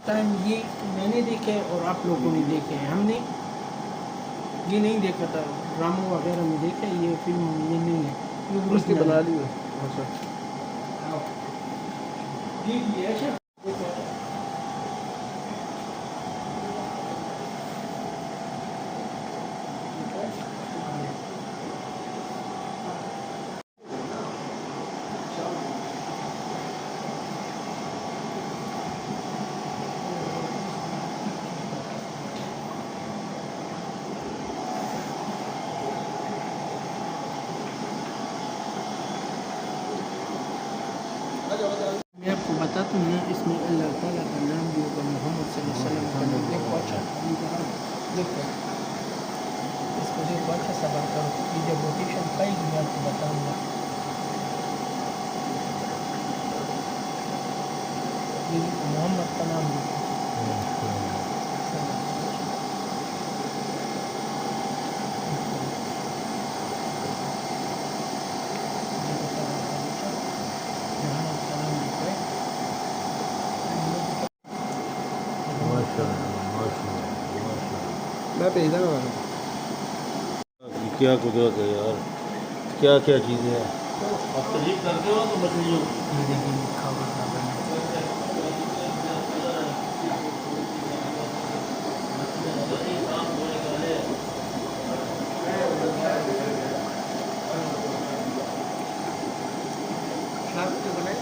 Time ये मैंने देखे और आप लोगों ने देखे हैं। हमने ये नहीं देखा था, ड्रामा वगैरह में देखे, ये फिल्म ये नहीं है, ये उसकी ओरिजिनल बना है। ली है। अच्छा ये भी है क्या? मैं आपको बताता हूँ ना, इसमें अल्लाह ताला का नाम भी होगा, मोहम्मद सल्लल्लाहु अलैहि वसल्लम का नाम। देखो अच्छा, देखो इसको देखो अच्छा, सबर करो, ये जब रोटेशन फाइल मैं आपको बताऊँगा, ये देखो मोहम्मद का नाम देखो। देखो सबर करो अच्छा, मोहम्मद का नाम देखो है। मैं भेज दूँगा मैंने। क्या कुदरत है यार, क्या क्या चीज़ें हैं। आप तकलीफ करते हो तो मछलियों ये देखिए लिखा हुआ था बना। शार्क के बनाए।